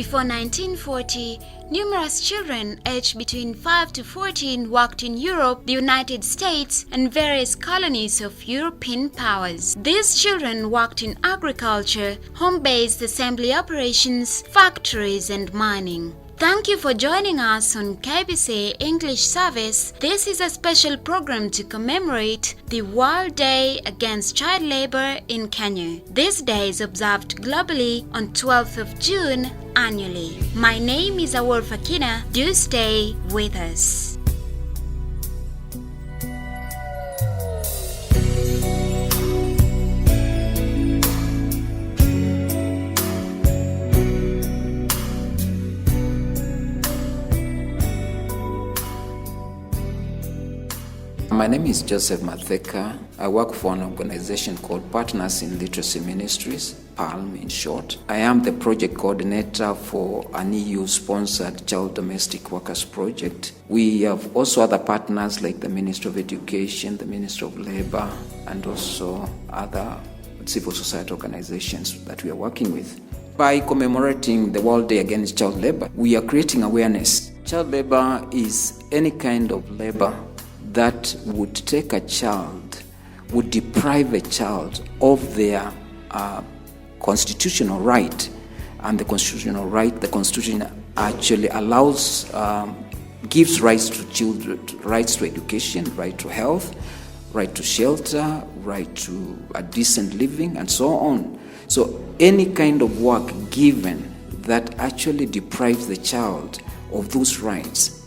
Before 1940, numerous children aged between 5 to 14 worked in Europe, the United States, and various colonies of European powers. These children worked in agriculture, home-based assembly operations, factories, and mining. Thank you for joining us on KBC English Service. This is a special program to commemorate the World Day Against Child Labor in Kenya. This day is observed globally on 12th of June annually. My name is Awol Fakina. Do stay with us. My name is Joseph Matheka. I work for an organization called Partners in Literacy Ministries, PALM in short. I am the project coordinator for an EU-sponsored child domestic workers project. We have also other partners like the Ministry of Education, the Ministry of Labor, and also other civil society organizations that we are working with. By commemorating the World Day Against Child Labor, we are creating awareness. Child labor is any kind of labor that would take a child, would deprive a child of their constitutional right. And the constitutional right, the Constitution actually allows, gives rights to children, rights to education, right to health, right to shelter, right to a decent living, and so on. So any kind of work given that actually deprives the child of those rights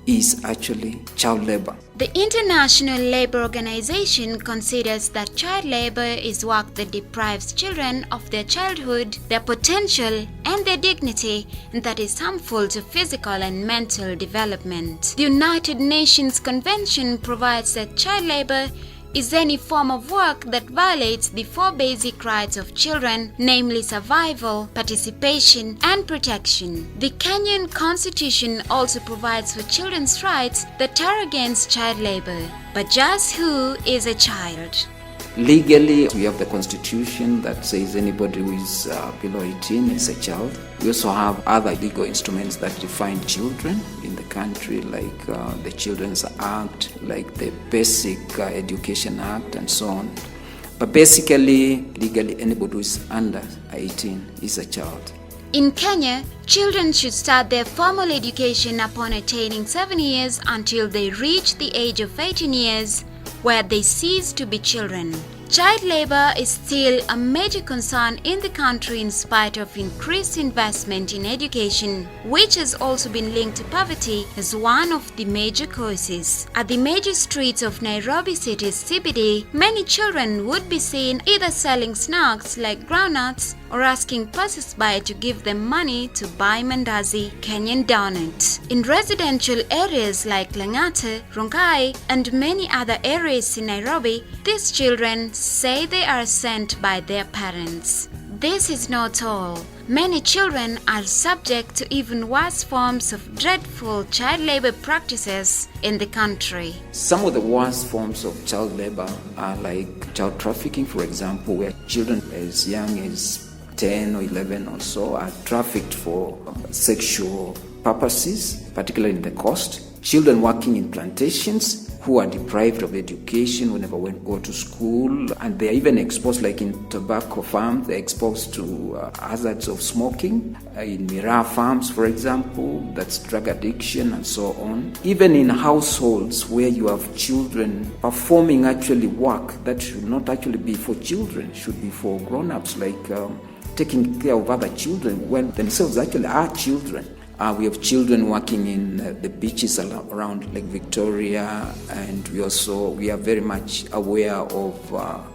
is actually child labor. The International Labour Organization considers that child labor is work that deprives children of their childhood, their potential, and their dignity, and that is harmful to physical and mental development. The United Nations Convention provides that child labor is any form of work that violates the 4 basic rights of children, namely survival, participation, and protection. The Kenyan Constitution also provides for children's rights that are against child labor. But just who is a child? Legally, we have the Constitution that says anybody who is below 18 is a child. We also have other legal instruments that define children in the country, like the Children's Act, like the Basic Education Act, and so on. But basically, legally, anybody who is under 18 is a child. In Kenya, children should start their formal education upon attaining 7 years until they reach the age of 18 years, where they cease to be children. Child labor is still a major concern in the country in spite of increased investment in education, which has also been linked to poverty as one of the major causes. At the major streets of Nairobi city's CBD, many children would be seen either selling snacks like groundnuts or asking passers-by to give them money to buy mandazi, Kenyan donut. In residential areas like Lang'ata, Rongai, and many other areas in Nairobi, these children say they are sent by their parents. This is not all. Many children are subject to even worse forms of dreadful child labor practices in the country. Some of the worst forms of child labor are like child trafficking, for example, where children as young as 10 or 11 or so are trafficked for sexual purposes, particularly in the coast. Children working in plantations who are deprived of education, who never go to school, and they are even exposed, like in tobacco farms, they're exposed to hazards of smoking. In miraa farms, for example, that's drug addiction and so on. Even in households where you have children performing actually work that should not actually be for children, should be for grown-ups, like taking care of other children when themselves actually are children. We have children working in the beaches around Lake Victoria, and we are very much aware of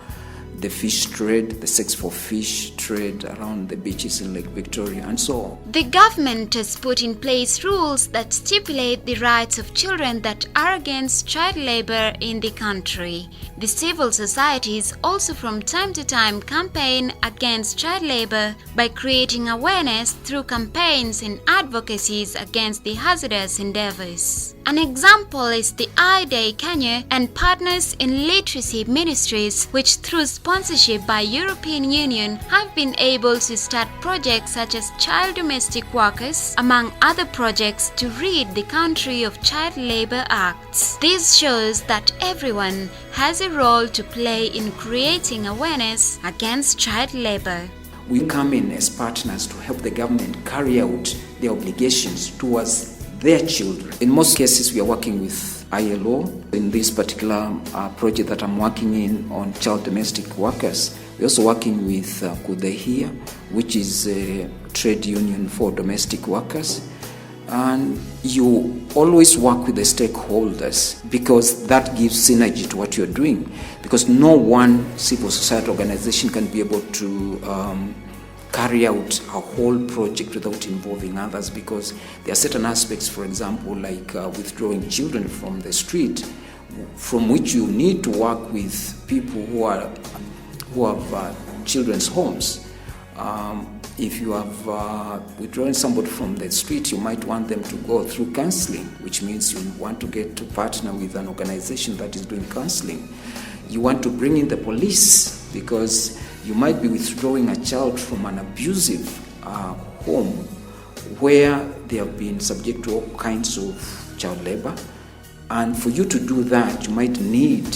the fish trade, the sex for fish trade around the beaches in Lake Victoria, and so on. The government has put in place rules that stipulate the rights of children that are against child labor in the country. The civil societies also from time to time campaign against child labor by creating awareness through campaigns and advocacies against the hazardous endeavors. An example is the IDAY-Kenya and Partners in Literacy Ministries, which through sponsorship by European Union have been able to start projects such as child domestic workers, among other projects, to rid the country of child labor acts. This shows that everyone has a role to play in creating awareness against child labor. We come in as partners to help the government carry out their obligations towards their children. In most cases, we are working with ILO. In this particular project that I'm working in on child domestic workers, we're also working with Kudehia, which is a trade union for domestic workers. And you always work with the stakeholders because that gives synergy to what you're doing. Because no one civil society organization can be able to carry out a whole project without involving others, because there are certain aspects, for example, like withdrawing children from the street, from which you need to work with people who have children's homes. If you have withdrawn somebody from the street, you might want them to go through counselling, which means you want to get to partner with an organization that is doing counselling. You want to bring in the police, because you might be withdrawing a child from an abusive home where they have been subject to all kinds of child labor. And for you to do that, you might need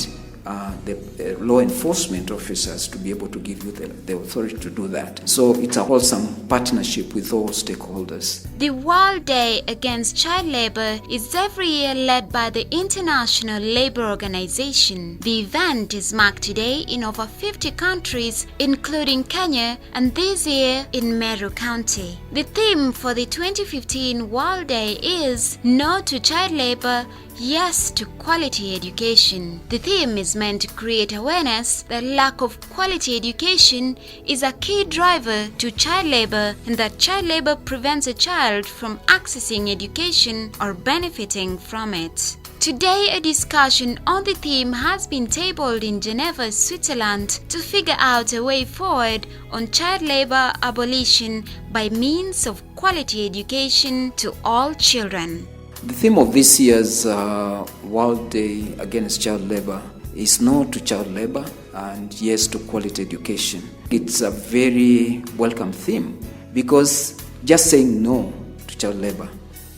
the law enforcement officers to be able to give you the authority to do that. So it's a wholesome partnership with all stakeholders. The World Day Against Child Labor is every year led by the International Labour Organization. The event is marked today in over 50 countries, including Kenya, and this year in Meru County. The theme for the 2015 World Day is No to Child Labor, Yes to Quality Education. The theme is meant to create awareness that lack of quality education is a key driver to child labor, and that child labor prevents a child from accessing education or benefiting from it. Today, a discussion on the theme has been tabled in Geneva, Switzerland, to figure out a way forward on child labor abolition by means of quality education to all children. The theme of this year's World Day Against Child Labor is No to Child Labor and Yes to Quality Education. It's a very welcome theme, because just saying no to child labor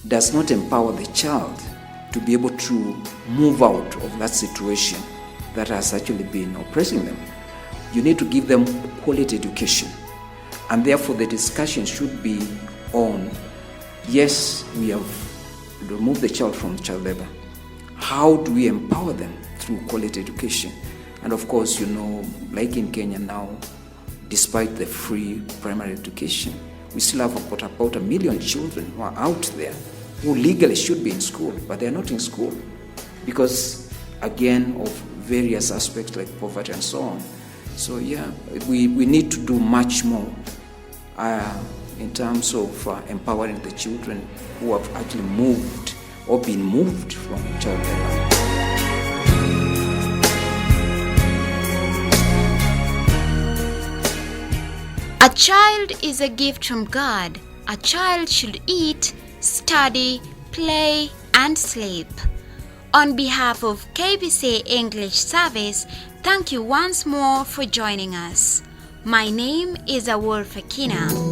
does not empower the child to be able to move out of that situation that has actually been oppressing them. You need to give them quality education, and therefore the discussion should be on, yes, we have remove the child from child labor. How do we empower them through quality education? And of course, like in Kenya now, despite the free primary education, we still have about 1 million children who are out there who legally should be in school, but they are not in school because, again, of various aspects like poverty and so on. So yeah, we need to do much more in terms of empowering the children who have actually moved or been moved from child labor. A child is a gift from God. A child should eat, study, play, and sleep. On behalf of KBC English Service, thank you once more for joining us. My name is Awol Fakina.